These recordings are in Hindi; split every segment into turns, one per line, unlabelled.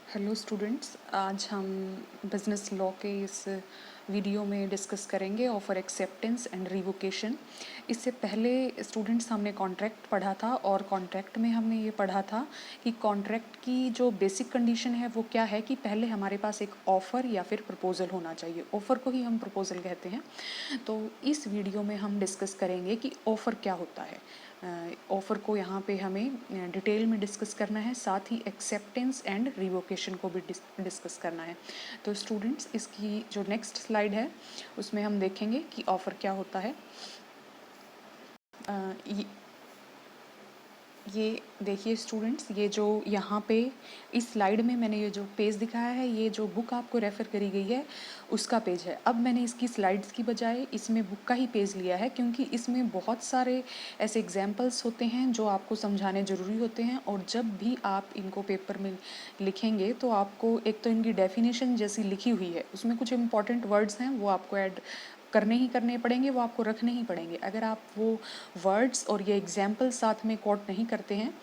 हेलो स्टूडेंट्स, आज हम बिजनेस लॉ के इस वीडियो में डिस्कस करेंगे ऑफर एक्सेप्टेंस एंड रिवोकेशन। इससे पहले स्टूडेंट्स हमने कॉन्ट्रैक्ट पढ़ा था और कॉन्ट्रैक्ट में हमने ये पढ़ा था कि कॉन्ट्रैक्ट की जो बेसिक कंडीशन है वो क्या है कि पहले हमारे पास एक ऑफ़र या फिर प्रपोज़ल होना चाहिए। ऑफ़र को ही हम प्रपोज़ल कहते हैं। तो इस वीडियो में हम डिस्कस करेंगे कि ऑफ़र क्या होता है। ऑफ़र को यहाँ पे हमें डिटेल में डिस्कस करना है, साथ ही एक्सेप्टेंस एंड रिवोकेशन को भी डिस्कस करना है। तो स्टूडेंट्स, इसकी जो नेक्स्ट स्लाइड है उसमें हम देखेंगे कि ऑफ़र क्या होता है। ये ये देखिए स्टूडेंट्स, ये जो यहाँ पे इस स्लाइड में मैंने ये जो पेज दिखाया है, ये जो बुक आपको रेफ़र करी गई है उसका पेज है। अब मैंने इसकी स्लाइड्स की बजाय इसमें बुक का ही पेज लिया है, क्योंकि इसमें बहुत सारे ऐसे एग्जाम्पल्स होते हैं जो आपको समझाने ज़रूरी होते हैं, और जब भी आप इनको पेपर में लिखेंगे तो आपको एक तो इनकी डेफिनेशन जैसी लिखी हुई है उसमें कुछ इंपॉर्टेंट वर्ड्स हैं वो आपको ऐड करने ही करने पड़ेंगे, वो आपको रखने ही पड़ेंगे। अगर आप वो वर्ड्स और ये एग्जाम्पल साथ में कोट नहीं करते हैं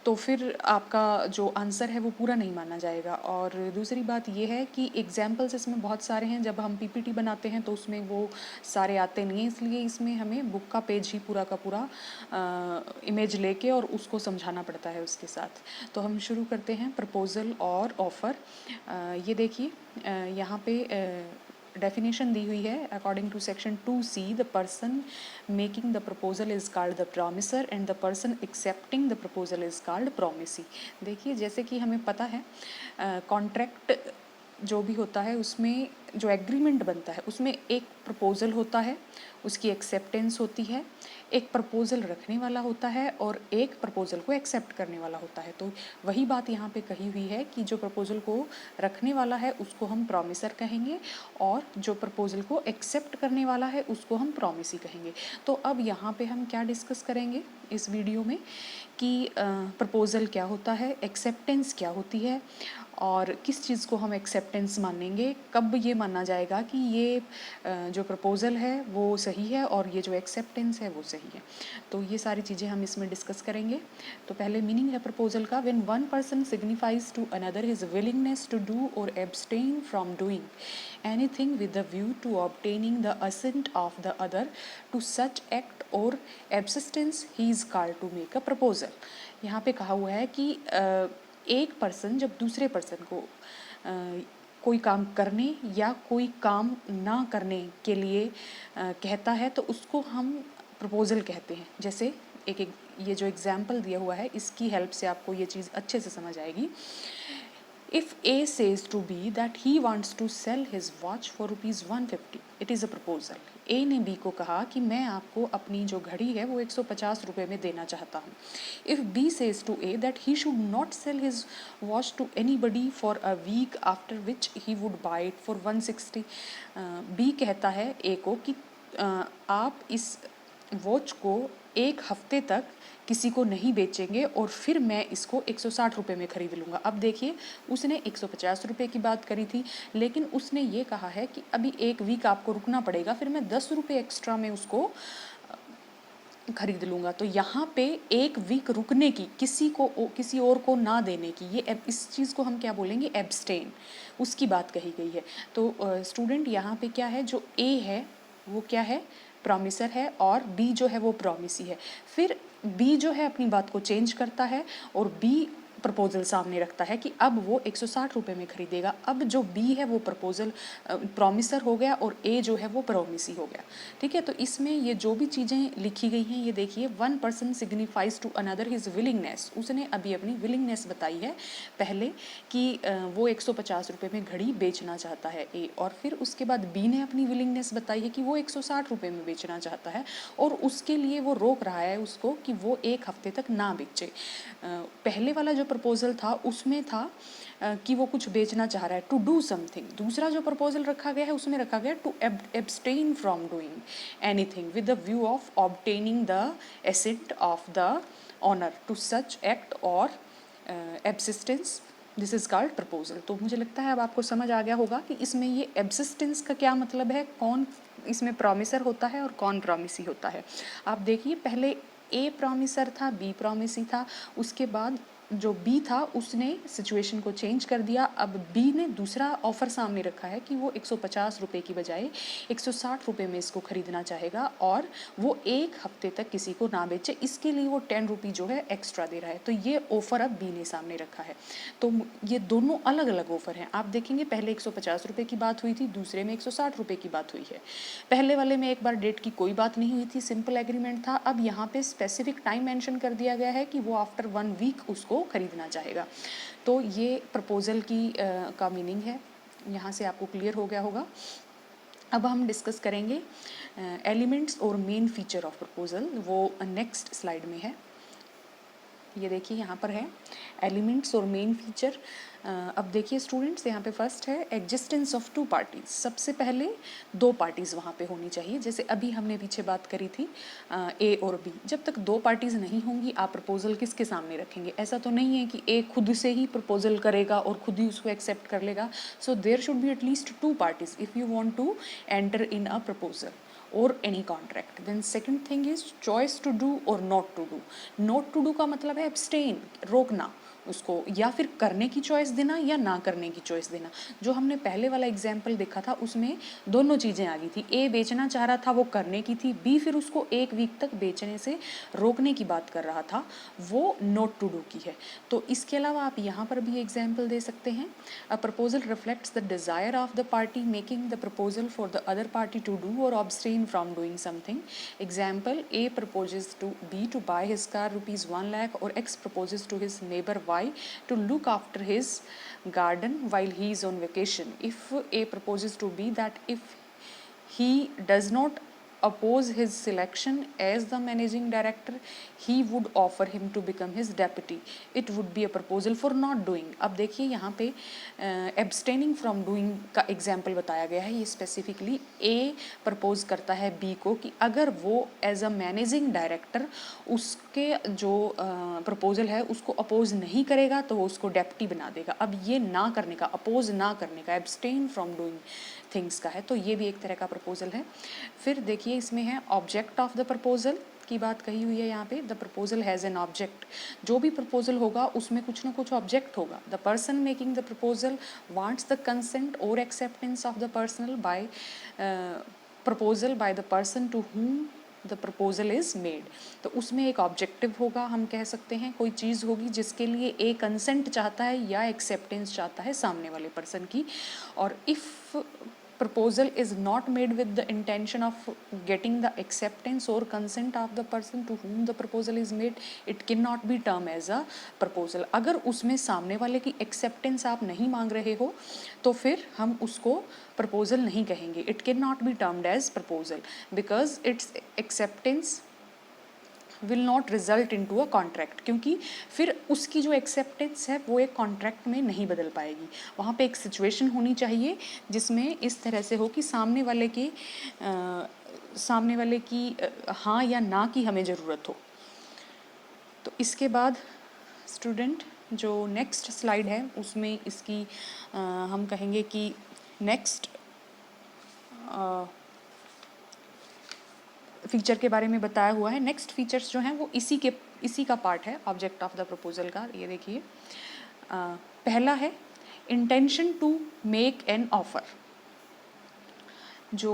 तो फिर आपका जो आंसर है वो पूरा नहीं माना जाएगा। और दूसरी बात ये है कि एग्जाम्पल्स इसमें बहुत सारे हैं, जब हम पीपीटी बनाते हैं तो उसमें वो सारे आते नहीं हैं, इसलिए इसमें हमें बुक का पेज ही पूरा का पूरा इमेज लेके और उसको समझाना पड़ता है उसके साथ। तो हम शुरू करते हैं प्रपोज़ल और ऑफ़र। ये देखिए, यहाँ पे डेफिनेशन दी हुई है। According to section 2C, the person making the proposal is called the promiser and the person accepting the proposal is called promisee. देखिए, जैसे कि हमें पता है कॉन्ट्रैक्ट जो भी होता है उसमें जो एग्रीमेंट बनता है उसमें एक प्रपोज़ल होता है, उसकी एक्सेप्टेंस होती है, एक प्रपोज़ल रखने वाला होता है और एक प्रपोज़ल को एक्सेप्ट करने वाला होता है। तो वही बात यहाँ पे कही हुई है कि जो प्रपोज़ल को रखने वाला है उसको हम प्रॉमिसर कहेंगे और जो प्रपोज़ल को एक्सेप्ट करने वाला है उसको हम प्रॉमिसी कहेंगे। तो अब यहाँ पे हम क्या डिस्कस करेंगे इस वीडियो में कि प्रपोज़ल क्या होता है, एक्सेप्टेंस क्या होती है और किस चीज़ को हम एक्सेप्टेंस मानेंगे, कब ये माना जाएगा कि ये जो प्रपोज़ल है वो सही है और ये जो एक्सेप्टेंस है वो सही है। तो ये सारी चीज़ें हम इसमें डिस्कस करेंगे। तो पहले मीनिंग है प्रपोज़ल का, when one person signifies to another his willingness to do or abstain from doing anything with the view to obtaining the assent of the other to such act or abstinence he is called to make a proposal. यहाँ पे कहा हुआ है कि एक पर्सन जब दूसरे पर्सन को कोई काम करने या कोई काम ना करने के लिए कहता है तो उसको हम प्रपोज़ल कहते हैं। जैसे ये जो एग्जाम्पल दिया हुआ है इसकी हेल्प से आपको ये चीज़ अच्छे से समझ आएगी। If A says to B that he wants to sell his watch for ₹150, it is a proposal. A ने B को कहा कि मैं आपको अपनी जो घड़ी है वो 150 रुपये में देना चाहता हूँ। If B says to A that he should not sell his watch to anybody for a week, after which he would buy it for 160, B कहता है A को कि आप इस वॉच को एक हफ्ते तक किसी को नहीं बेचेंगे और फिर मैं इसको 160 रुपये में ख़रीद लूँगा। अब देखिए, उसने 150 रुपये की बात करी थी, लेकिन उसने ये कहा है कि अभी एक वीक आपको रुकना पड़ेगा, फिर मैं 10 रुपये एक्स्ट्रा में उसको खरीद लूँगा। तो यहाँ पे एक वीक रुकने की, किसी और को ना देने की, ये इस चीज़ को हम क्या बोलेंगे, एब्सटेन, उसकी बात कही गई है। तो स्टूडेंट, यहाँ पे क्या है, जो ए है वो क्या है, प्रॉमिसर है और बी जो है वो प्रॉमिसी है। फिर बी जो है अपनी बात को चेंज करता है और बी प्रपोजल सामने रखता है कि अब वो 160 रुपये में खरीदेगा। अब जो बी है वो प्रपोजल प्रॉमिसर हो गया और ए जो है वो प्रॉमिसी हो गया। ठीक है, तो इसमें ये जो भी चीज़ें लिखी गई हैं ये देखिए, one person signifies to another his willingness, उसने अभी अपनी विलिंगनेस बताई है पहले कि वो 150 रुपये में घड़ी बेचना चाहता है ए, और फिर उसके बाद बी ने अपनी विलिंगनेस बताई है कि वो 160 रुपये में बेचना चाहता है और उसके लिए वो रोक रहा है उसको कि वो एक हफ्ते तक ना बेचे। पहले वाला जो प्रपोजल था उसमें था कि वो कुछ बेचना चाह रहा है, टू डू समथिंग। दूसरा जो प्रपोजल रखा गया है उसमें रखा गया to abstain from doing anything with the view of obtaining the assent of the other to such act or abstinence, this is called proposal. तो मुझे लगता है अब आपको समझ आ गया होगा कि इसमें ये एब्सिस्टेंस का क्या मतलब है, कौन इसमें प्रॉमिसर होता है और कौन प्रॉमिसी होता है। आप देखिए, पहले ए प्रॉमिसर था, बी प्रॉमिसी था, उसके बाद जो बी था उसने सिचुएशन को चेंज कर दिया। अब बी ने दूसरा ऑफ़र सामने रखा है कि वो 150 रुपये की बजाय 160 रुपये में इसको ख़रीदना चाहेगा और वो 1 हफ्ते तक किसी को ना बेचे, इसके लिए वो 10 रुपये जो है एक्स्ट्रा दे रहा है। तो ये ऑफ़र अब बी ने सामने रखा है। तो ये दोनों अलग अलग ऑफ़र हैं। आप देखेंगे पहले 150 रुपये की बात हुई थी, दूसरे में 160 रुपये की बात हुई है। पहले वाले में एक बार डेट की कोई बात नहीं हुई थी, सिंपल एग्रीमेंट था। अब यहाँ पे स्पेसिफिक टाइम मेंशन कर दिया गया है कि वो आफ्टर 1 वीक उसको खरीदना चाहेगा। तो ये प्रपोज़ल की का मीनिंग है। यहाँ से आपको क्लियर हो गया होगा। अब हम डिस्कस करेंगे एलिमेंट्स और मेन फीचर ऑफ प्रपोज़ल, वो नेक्स्ट स्लाइड में है। ये देखिए यहाँ पर है एलिमेंट्स और मेन फीचर। अब देखिए स्टूडेंट्स, यहाँ पे फर्स्ट है एग्जिस्टेंस ऑफ 2 पार्टीज़। सबसे पहले 2 पार्टीज़ वहाँ पे होनी चाहिए। जैसे अभी हमने पीछे बात करी थी ए और बी। जब तक 2 पार्टीज़ नहीं होंगी आप प्रपोज़ल किसके सामने रखेंगे? ऐसा तो नहीं है कि ए खुद से ही प्रपोज़ल करेगा और खुद ही उसको एक्सेप्ट कर लेगा। So there should be at least 2 parties if you want to enter in a proposal or any contract. Then second thing is choice to do or not to do. Not to do का मतलब है abstain, रोकना उसको, या फिर करने की चॉइस देना या ना करने की चॉइस देना। जो हमने पहले वाला एग्जाम्पल देखा था उसमें दोनों चीज़ें आ गई थी। ए बेचना चाह रहा था, वो करने की थी। बी फिर उसको 1 वीक तक बेचने से रोकने की बात कर रहा था, वो नॉट टू डू की है। तो इसके अलावा आप यहाँ पर भी एग्जाम्पल दे सकते हैं। A proposal reflects the desire of the party making the proposal for the other party to do or abstain from doing something. Example, A proposes to B to buy his car rupees 1 lakh, or X proposes to his neighbor Y to look after his garden while he is on vacation. If A proposes to B that if he does not oppose his selection as the managing director, he would offer him to become his deputy. It would be a proposal for not doing. अब देखिए यहाँ पे abstaining from doing का एग्जाम्पल बताया गया है। ये स्पेसिफिकली ए प्रपोज करता है बी को कि अगर वो एज अ मैनेजिंग डायरेक्टर उसके जो प्रपोजल है उसको अपोज नहीं करेगा तो वो उसको डेप्टी बना देगा। अब ये ना करने का, अपोज ना करने का, एब्सटेन फ्रॉम डूइंग थिंग्स का है। तो ये भी एक तरह का प्रपोजल है। फिर देखिए इसमें है ऑब्जेक्ट ऑफ द प्रपोजल की बात कही हुई है यहाँ पे। The proposal has an object. जो भी प्रपोजल होगा उसमें कुछ ना कुछ ऑब्जेक्ट होगा। The person making the proposal wants the consent or acceptance of the personal by proposal by the person to whom the proposal is made. तो उसमें एक ऑब्जेक्टिव होगा, हम कह सकते हैं कोई चीज़ होगी जिसके लिए ए कंसेंट चाहता है या एक्सेप्टेंस चाहता है सामने वाले पर्सन की। और if proposal is not made with the intention of getting the acceptance or consent of the person to whom the proposal is made, it cannot be termed as a proposal. अगर उसमें सामने वाले की acceptance आप नहीं मांग रहे हो तो फिर हम उसको proposal नहीं कहेंगे. It cannot be termed as proposal because its acceptance will not result in to a contract, क्योंकि फिर उसकी जो एक्सेप्टेंस है वो एक कॉन्ट्रैक्ट में नहीं बदल पाएगी। वहाँ पे एक सिचुएशन होनी चाहिए जिसमें इस तरह से हो कि सामने वाले की हाँ या ना की हमें ज़रूरत हो। तो इसके बाद स्टूडेंट जो नेक्स्ट स्लाइड है उसमें इसकी हम कहेंगे कि नेक्स्ट फीचर के बारे में बताया हुआ है। नेक्स्ट फीचर्स जो हैं वो इसी का पार्ट है ऑब्जेक्ट ऑफ द प्रपोजल का। ये देखिए पहला है intention to make an offer. जो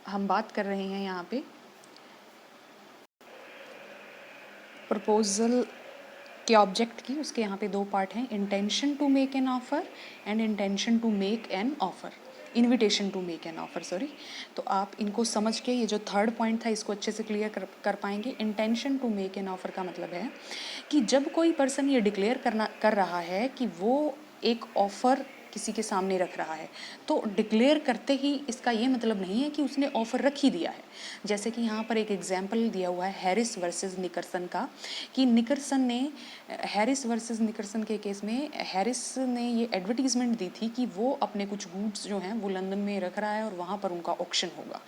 हम बात कर रहे हैं यहाँ पे प्रपोजल के ऑब्जेक्ट की, उसके यहाँ पे 2 पार्ट हैं, intention to make an offer and intention to make an offer, invitation to make an offer, sorry. तो आप इनको समझ के ये जो थर्ड पॉइंट था इसको अच्छे से क्लियर कर पाएंगे। Intention to make an offer का मतलब है कि जब कोई पर्सन ये डिक्लेयर कर रहा है कि वो एक ऑफ़र किसी के सामने रख रहा है, तो डिक्लेयर करते ही इसका ये मतलब नहीं है कि उसने ऑफ़र रख ही दिया है। जैसे कि यहाँ पर एक एग्जाम्पल दिया हुआ है हैरिस वर्सेस निकरसन का, कि निकरसन ने हैरिस वर्सेस निकरसन के केस में हैरिस ने ये एडवर्टीज़मेंट दी थी कि वो अपने कुछ गुड्स जो हैं वो लंदन में रख रहा है और वहाँ पर उनका ऑक्शन होगा।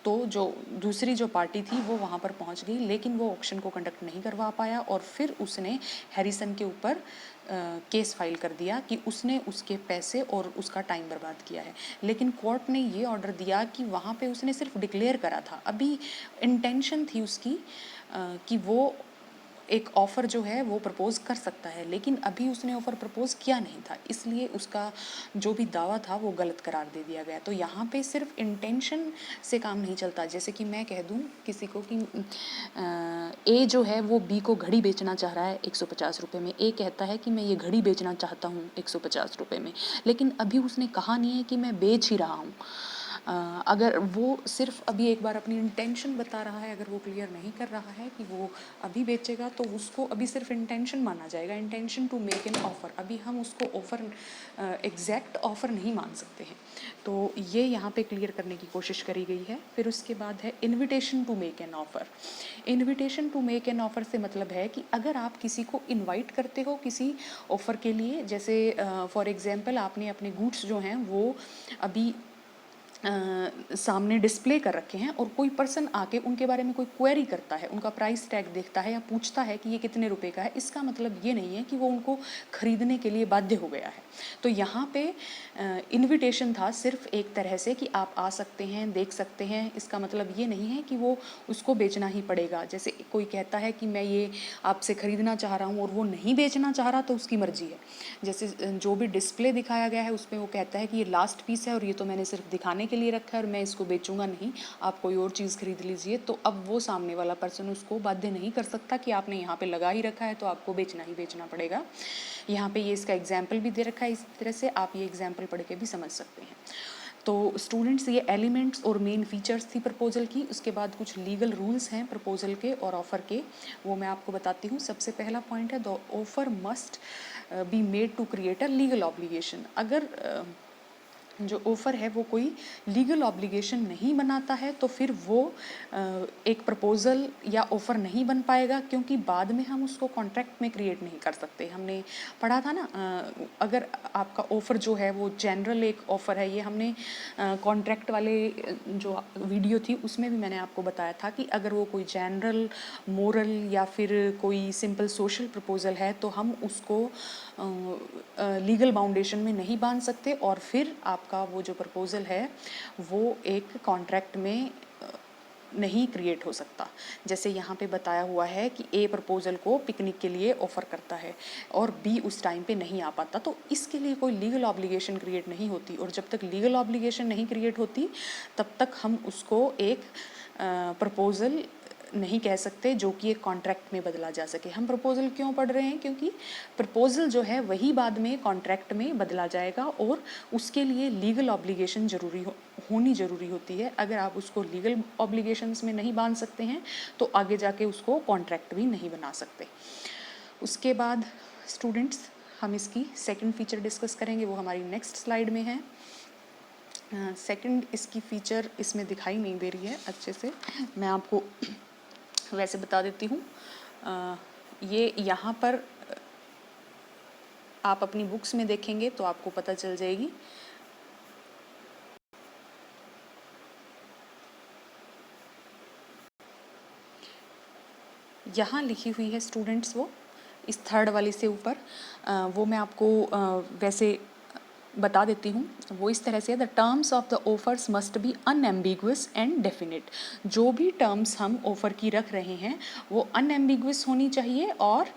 तो जो दूसरी जो पार्टी थी वो वहाँ पर पहुँच गई, लेकिन वो ऑक्शन को कंडक्ट नहीं करवा पाया और फिर उसने हैरिसन के ऊपर केस फाइल कर दिया कि उसने उसके पैसे और उसका टाइम बर्बाद किया है। लेकिन कोर्ट ने ये ऑर्डर दिया कि वहाँ पे उसने सिर्फ डिक्लेयर करा था, अभी इंटेंशन थी उसकी कि वो एक ऑफ़र जो है वो प्रपोज़ कर सकता है, लेकिन अभी उसने ऑफ़र प्रपोज़ किया नहीं था, इसलिए उसका जो भी दावा था वो गलत करार दे दिया गया। तो यहाँ पे सिर्फ इंटेंशन से काम नहीं चलता। जैसे कि मैं कह दूँ किसी को कि ए जो है वो बी को घड़ी बेचना चाह रहा है 150 रुपये में। ए कहता है कि मैं ये घड़ी बेचना चाहता हूँ 150 रुपये में, लेकिन अभी उसने कहा नहीं है कि मैं बेच ही रहा हूँ। अगर वो सिर्फ अभी एक बार अपनी इंटेंशन बता रहा है, अगर वो क्लियर नहीं कर रहा है कि वो अभी बेचेगा, तो उसको अभी सिर्फ इंटेंशन माना जाएगा, intention to make an offer. अभी हम उसको ऑफ़र एग्जैक्ट ऑफ़र नहीं मान सकते हैं। तो ये यहाँ पे क्लियर करने की कोशिश करी गई है। फिर उसके बाद है invitation to make an offer. Invitation to make an offer से मतलब है कि अगर आप किसी को इनवाइट करते हो किसी ऑफ़र के लिए, जैसे फॉर एग्जांपल आपने अपने गुड्स जो हैं वो अभी सामने डिस्प्ले कर रखे हैं और कोई पर्सन आके उनके बारे में कोई क्वेरी करता है, उनका प्राइस टैग देखता है या पूछता है कि ये कितने रुपए का है, इसका मतलब ये नहीं है कि वो उनको खरीदने के लिए बाध्य हो गया है। तो यहाँ पे इनविटेशन था सिर्फ एक तरह से कि आप आ सकते हैं, देख सकते हैं, इसका मतलब ये नहीं है कि वो उसको बेचना ही पड़ेगा। जैसे कोई कहता है कि मैं ये आपसे ख़रीदना चाह रहा हूँ और वो नहीं बेचना चाह रहा, तो उसकी मर्जी है। जैसे जो भी डिस्प्ले दिखाया गया है उसमें वो कहता है कि ये लास्ट पीस है और ये तो मैंने सिर्फ दिखाने के लिए रखा है और मैं इसको बेचूंगा नहीं, आप कोई और चीज़ खरीद लीजिए। तो अब वो सामने वाला पर्सन उसको बाध्य नहीं कर सकता कि आपने यहाँ पे लगा ही रखा है तो आपको बेचना ही बेचना पड़ेगा। यहाँ पे ये इसका एग्जाम्पल भी दे रखा है, इस तरह से आप ये एग्जाम्पल पढ़ के भी समझ सकते हैं। तो स्टूडेंट्स, ये एलिमेंट्स और मेन फीचर्स थी प्रपोजल की। उसके बाद कुछ लीगल रूल्स हैं प्रपोजल के और ऑफ़र के, वो मैं आपको बताती हूँ। सबसे पहला पॉइंट है the offer must be made to create a legal obligation. अगर जो ऑफ़र है वो कोई लीगल ऑब्लिगेशन नहीं बनाता है तो फिर वो एक प्रपोज़ल या ऑफ़र नहीं बन पाएगा, क्योंकि बाद में हम उसको कॉन्ट्रैक्ट में क्रिएट नहीं कर सकते। हमने पढ़ा था ना, अगर आपका ऑफ़र जो है वो जनरल एक ऑफ़र है, ये हमने कॉन्ट्रैक्ट वाले जो वीडियो थी उसमें भी मैंने आपको बताया था कि अगर वो कोई जनरल, मोरल या फिर कोई सिंपल सोशल प्रपोज़ल है तो हम उसको लीगल बाउंडेशन में नहीं बांध सकते और फिर आपका वो जो प्रपोज़ल है वो एक कॉन्ट्रैक्ट में नहीं क्रिएट हो सकता। जैसे यहाँ पे बताया हुआ है कि ए प्रपोज़ल को पिकनिक के लिए ऑफ़र करता है और बी उस टाइम पे नहीं आ पाता, तो इसके लिए कोई लीगल ऑब्लिगेशन क्रिएट नहीं होती, और जब तक लीगल ऑब्लिगेशन नहीं क्रिएट होती तब तक हम उसको एक प्रपोज़ल नहीं कह सकते जो कि एक कॉन्ट्रैक्ट में बदला जा सके। हम प्रपोज़ल क्यों पढ़ रहे हैं? क्योंकि प्रपोज़ल जो है वही बाद में कॉन्ट्रैक्ट में बदला जाएगा और उसके लिए लीगल ऑब्लिगेशन होनी ज़रूरी होती है। अगर आप उसको लीगल ऑब्लिगेशंस में नहीं बांध सकते हैं तो आगे जाके उसको कॉन्ट्रैक्ट भी नहीं बना सकते। उसके बाद स्टूडेंट्स, हम इसकी सेकंड फीचर डिस्कस करेंगे, वो हमारी नेक्स्ट स्लाइड में है। सेकंड इसकी फ़ीचर इसमें दिखाई नहीं दे रही है अच्छे से, मैं आपको वैसे बता देती हूँ। ये यहाँ पर आप अपनी बुक्स में देखेंगे तो आपको पता चल जाएगी। यहाँ लिखी हुई है स्टूडेंट्स, वो इस थर्ड वाली से ऊपर, वो मैं आपको वैसे बता देती हूँ। वो इस तरह से, the terms of the offers must be unambiguous and definite. जो भी टर्म्स हम ऑफ़र की रख रहे हैं वो अनएम्बिगुअस होनी चाहिए और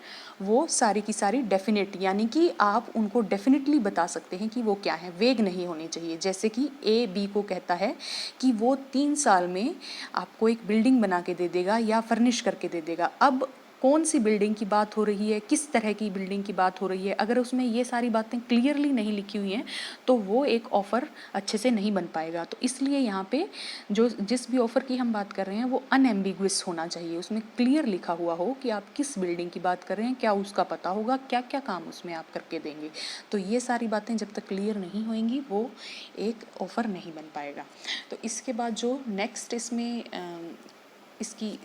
वो सारी की सारी डेफिनेट, यानी कि आप उनको डेफिनेटली बता सकते हैं कि वो क्या है, वेग नहीं होनी चाहिए। जैसे कि ए बी को कहता है कि वो 3 साल में आपको एक बिल्डिंग बना के दे देगा या फर्निश करके दे देगा। अब कौन सी बिल्डिंग की बात हो रही है, किस तरह की बिल्डिंग की बात हो रही है, अगर उसमें ये सारी बातें क्लियरली नहीं लिखी हुई हैं तो वो एक ऑफ़र अच्छे से नहीं बन पाएगा। तो इसलिए यहाँ पे जो जिस भी ऑफ़र की हम बात कर रहे हैं वो अनएम्बिगुअस होना चाहिए, उसमें क्लियर लिखा हुआ हो कि आप किस बिल्डिंग की बात कर रहे हैं, क्या उसका पता होगा, क्या क्या काम उसमें आप करके देंगे। तो ये सारी बातें जब तक क्लियर नहीं होंगी वो एक ऑफ़र नहीं बन पाएगा। तो इसके बाद जो नेक्स्ट इसमें इसकी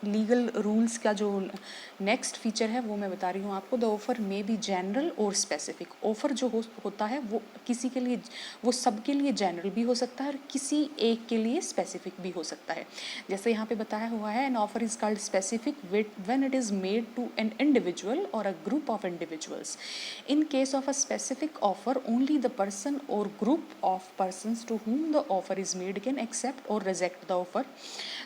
लीगल रूल्स का जो नेक्स्ट फीचर है वो मैं बता रही हूँ आपको। The offer may be general और स्पेसिफिक। ऑफ़र जो होता है वो किसी के लिए, वो सबके लिए जनरल भी हो सकता है और किसी एक के लिए स्पेसिफिक भी हो सकता है। जैसे यहाँ पे बताया हुआ है, an offer is called specific when it is made to an individual or a group of individuals. In case of a specific offer only the person or group of persons to whom the offer is made can accept or reject the offer.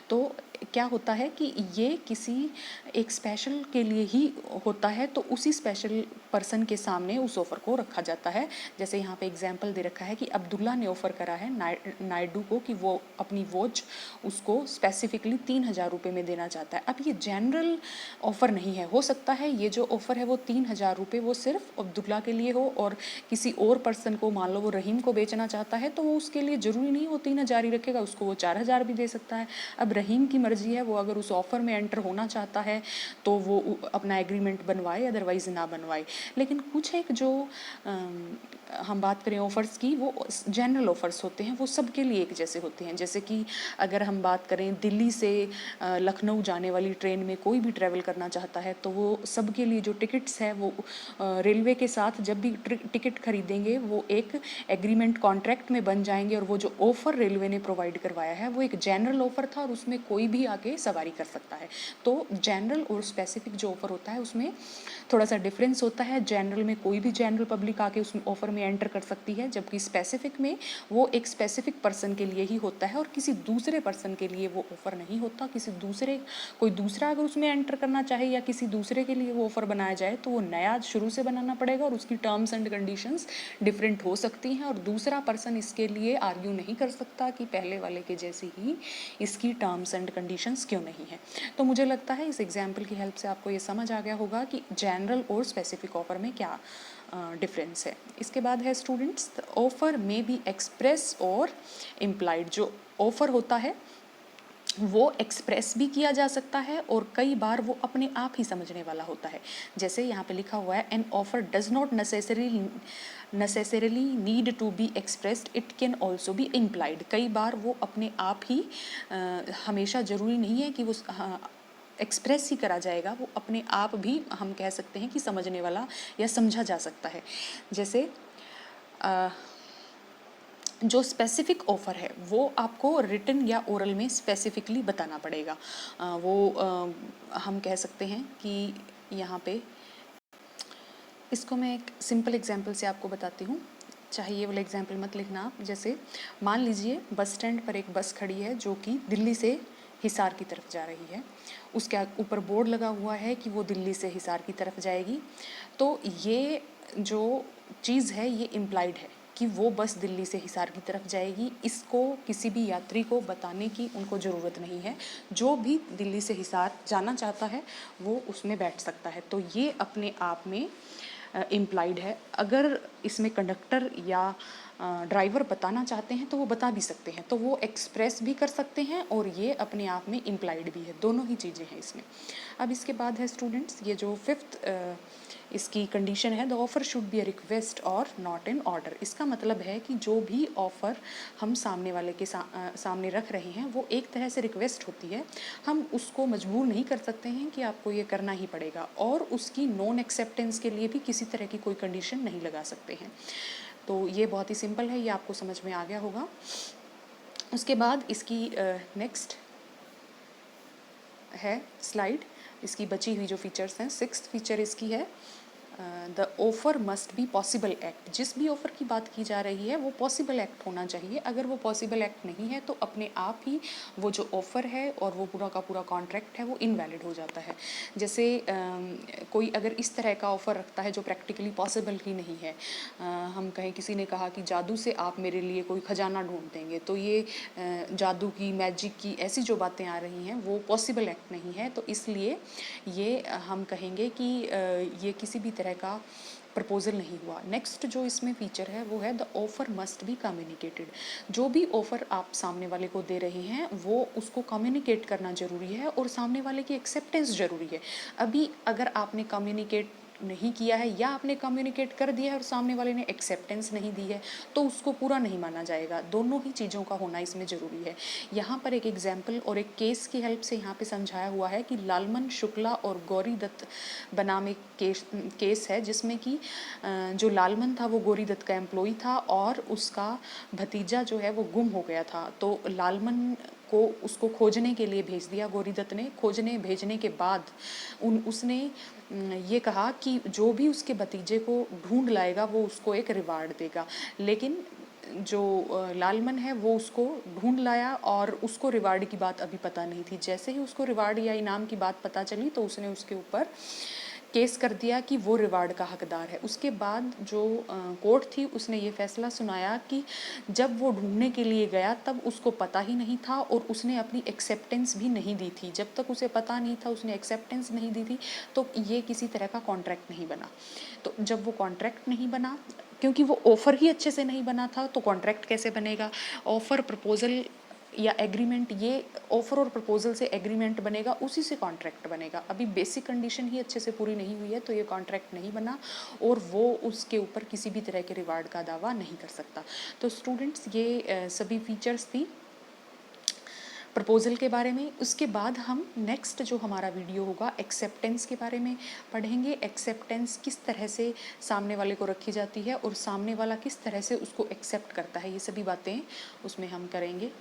तो क्या होता है कि ये किसी एक स्पेशल के लिए ही होता है, तो उसी स्पेशल पर्सन के सामने उस ऑफ़र को रखा जाता है। जैसे यहाँ पे एग्जांपल दे रखा है कि अब्दुल्ला ने ऑफ़र करा है नायडू को कि वो अपनी वॉच उसको स्पेसिफिकली 3,000 रुपये में देना चाहता है। अब ये जनरल ऑफ़र नहीं है, हो सकता है ये जो ऑफ़र है वो 3,000 रुपये वो सिर्फ अब्दुल्ला के लिए हो, और किसी और पर्सन को, मान लो वो रहीम को बेचना चाहता है, तो वो उसके लिए ज़रूरी नहीं वो 3,000 ही रखेगा, उसको वो 4,000 भी दे सकता है। अब रहीम की मर्जी है, वो अगर उस ऑफ़र में एंटर होना चाहता है तो वो अपना एग्रीमेंट बनवाए, अदरवाइज़ ना बनवाए। लेकिन कुछ एक जो हम बात करें ऑफ़र्स की, वो जनरल ऑफ़र्स होते हैं, वो सबके लिए एक जैसे होते हैं। जैसे कि अगर हम बात करें दिल्ली से लखनऊ जाने वाली ट्रेन में कोई भी ट्रैवल करना चाहता है, तो वो सबके लिए जो टिकट्स है वो रेलवे के साथ जब भी टिकट खरीदेंगे वो एक एग्रीमेंट कॉन्ट्रैक्ट में बन जाएंगे, और वो जो ऑफ़र रेलवे ने प्रोवाइड करवाया है वो एक जनरल ऑफ़र था, और उसमें कोई भी आके सवारी कर सकता है। तो जनरल और स्पेसिफिक जो ऑफ़र होता है उसमें थोड़ा सा डिफरेंस होता है। जनरल में कोई भी जनरल पब्लिक आके उस ऑफ़र में एंटर कर सकती है, जबकि स्पेसिफिक में वो एक स्पेसिफिक पर्सन के लिए ही होता है, और किसी दूसरे पर्सन के लिए वो ऑफ़र नहीं होता। कोई दूसरा अगर उसमें एंटर करना चाहे या किसी दूसरे के लिए वो ऑफ़र बनाया जाए, तो वो नया शुरू से बनाना पड़ेगा, और उसकी टर्म्स एंड कंडीशंस डिफरेंट हो सकती हैं, और दूसरा पर्सन इसके लिए आर्ग्यू नहीं कर सकता कि पहले वाले के जैसी ही इसकी टर्म्स एंड कंडीशंस क्यों नहीं है। तो मुझे लगता है इस एग्जाम्पल की हेल्प से आपको ये समझ आ गया होगा कि जनरल और स्पेसिफिक ऑफ़र में क्या डिफरेंस है। इसके बाद है स्टूडेंट्स, ऑफ़र में बी एक्सप्रेस और इम्प्लाइड। जो ऑफ़र होता है वो एक्सप्रेस भी किया जा सकता है, और कई बार वो अपने आप ही समझने वाला होता है। जैसे यहाँ पे लिखा हुआ है, an offer does not necessarily need to be expressed, it can also be implied. कई बार वो अपने आप ही हमेशा ज़रूरी नहीं है कि वो एक्सप्रेस ही करा जाएगा, वो अपने आप भी हम कह सकते हैं कि समझने वाला या समझा जा सकता है। जैसे जो स्पेसिफिक ऑफ़र है वो आपको रिटन या ओरल में स्पेसिफिकली बताना पड़ेगा। हम कह सकते हैं कि यहाँ पे इसको मैं एक सिंपल एग्जांपल से आपको बताती हूँ, चाहे ये वाला एग्जांपल मत लिखना आप। जैसे मान लीजिए बस स्टैंड पर एक बस खड़ी है जो कि दिल्ली से हिसार की तरफ जा रही है, उसके ऊपर बोर्ड लगा हुआ है कि वो दिल्ली से हिसार की तरफ जाएगी। तो ये जो चीज़ है ये इम्प्लाइड है कि वो बस दिल्ली से हिसार की तरफ जाएगी। इसको किसी भी यात्री को बताने की उनको ज़रूरत नहीं है, जो भी दिल्ली से हिसार जाना चाहता है वो उसमें बैठ सकता है। तो ये अपने आप में इम्प्लाइड है। अगर इसमें कंडक्टर या ड्राइवर बताना चाहते हैं तो वो बता भी सकते हैं, तो वो एक्सप्रेस भी कर सकते हैं, और ये अपने आप में इम्प्लाइड भी है। दोनों ही चीज़ें हैं इसमें। अब इसके बाद है स्टूडेंट्स, ये जो फिफ्थ इसकी कंडीशन है, the offer should be a request और नॉट एन ऑर्डर। इसका मतलब है कि जो भी ऑफ़र हम सामने वाले के सामने रख रहे हैं वो एक तरह से रिक्वेस्ट होती है। हम उसको मजबूर नहीं कर सकते हैं कि आपको ये करना ही पड़ेगा, और उसकी नॉन एक्सेप्टेंस के लिए भी किसी तरह की कोई कंडीशन नहीं लगा सकते हैं। तो ये बहुत ही सिंपल है, ये आपको समझ में आ गया होगा। उसके बाद इसकी नेक्स्ट है स्लाइड, इसकी बची हुई जो फीचर्स हैं। सिक्स्थ फीचर इसकी है, the offer must be possible act. जिस भी ऑफ़र की बात की जा रही है वो पॉसिबल एक्ट होना चाहिए। अगर वो पॉसिबल एक्ट नहीं है तो अपने आप ही वो जो ऑफ़र है और वो पूरा का पूरा कॉन्ट्रैक्ट है वो इनवैलिड हो जाता है। जैसे कोई अगर इस तरह का ऑफ़र रखता है जो प्रैक्टिकली पॉसिबल ही नहीं है, हम कहें किसी ने कहा कि जादू से आप मेरे लिए कोई खजाना ढूंढ देंगे, तो ये जादू की, मैजिक की ऐसी जो बातें आ रही हैं वो पॉसिबल एक्ट नहीं है। तो इसलिए ये हम कहेंगे कि ये किसी भी तरह का प्रपोजल नहीं हुआ। नेक्स्ट जो इसमें फीचर है वो है, the offer must be communicated. जो भी ऑफ़र आप सामने वाले को दे रहे हैं वो उसको कम्युनिकेट करना ज़रूरी है, और सामने वाले की एक्सेप्टेंस ज़रूरी है। अभी अगर आपने कम्युनिकेट नहीं किया है या आपने कम्युनिकेट कर दिया है और सामने वाले ने एक्सेप्टेंस नहीं दी है तो उसको पूरा नहीं माना जाएगा। दोनों ही चीज़ों का होना इसमें ज़रूरी है। यहाँ पर एक एग्जाम्पल और एक केस की हेल्प से यहाँ पे समझाया हुआ है कि लालमन शुक्ला और गौरी दत्त बनाम एक केस है, जिसमें कि जो लालमन था वो गौरी दत्त का एम्प्लॉय था, और उसका भतीजा जो है वो गुम हो गया था। तो लालमन को उसको खोजने के लिए भेज दिया गौरी दत्त ने। खोजने भेजने के बाद उसने ये कहा कि जो भी उसके भतीजे को ढूंढ लाएगा वो उसको एक रिवार्ड देगा। लेकिन जो लालमन है वो उसको ढूंढ लाया और उसको रिवार्ड की बात अभी पता नहीं थी। जैसे ही उसको रिवार्ड या इनाम की बात पता चली तो उसने उसके ऊपर केस कर दिया कि वो रिवार्ड का हकदार है। उसके बाद जो कोर्ट थी उसने ये फैसला सुनाया कि जब वो ढूंढने के लिए गया तब उसको पता ही नहीं था और उसने अपनी एक्सेप्टेंस भी नहीं दी थी। जब तक उसे पता नहीं था, उसने एक्सेप्टेंस नहीं दी थी, तो ये किसी तरह का कॉन्ट्रैक्ट नहीं बना। तो जब वो कॉन्ट्रैक्ट नहीं बना, क्योंकि वो ऑफ़र ही अच्छे से नहीं बना था, तो कॉन्ट्रैक्ट कैसे बनेगा? ऑफ़र, प्रपोजल या एग्रीमेंट, ये ऑफ़र और प्रपोजल से एग्रीमेंट बनेगा, उसी से कॉन्ट्रैक्ट बनेगा। अभी बेसिक कंडीशन ही अच्छे से पूरी नहीं हुई है, तो ये कॉन्ट्रैक्ट नहीं बना और वो उसके ऊपर किसी भी तरह के रिवार्ड का दावा नहीं कर सकता। तो स्टूडेंट्स, ये सभी फीचर्स थी प्रपोज़ल के बारे में। उसके बाद हम नेक्स्ट जो हमारा वीडियो होगा एक्सेप्टेंस के बारे में पढ़ेंगे। एक्सेप्टेंस किस तरह से सामने वाले को रखी जाती है और सामने वाला किस तरह से उसको एक्सेप्ट करता है, ये सभी बातें उसमें हम करेंगे।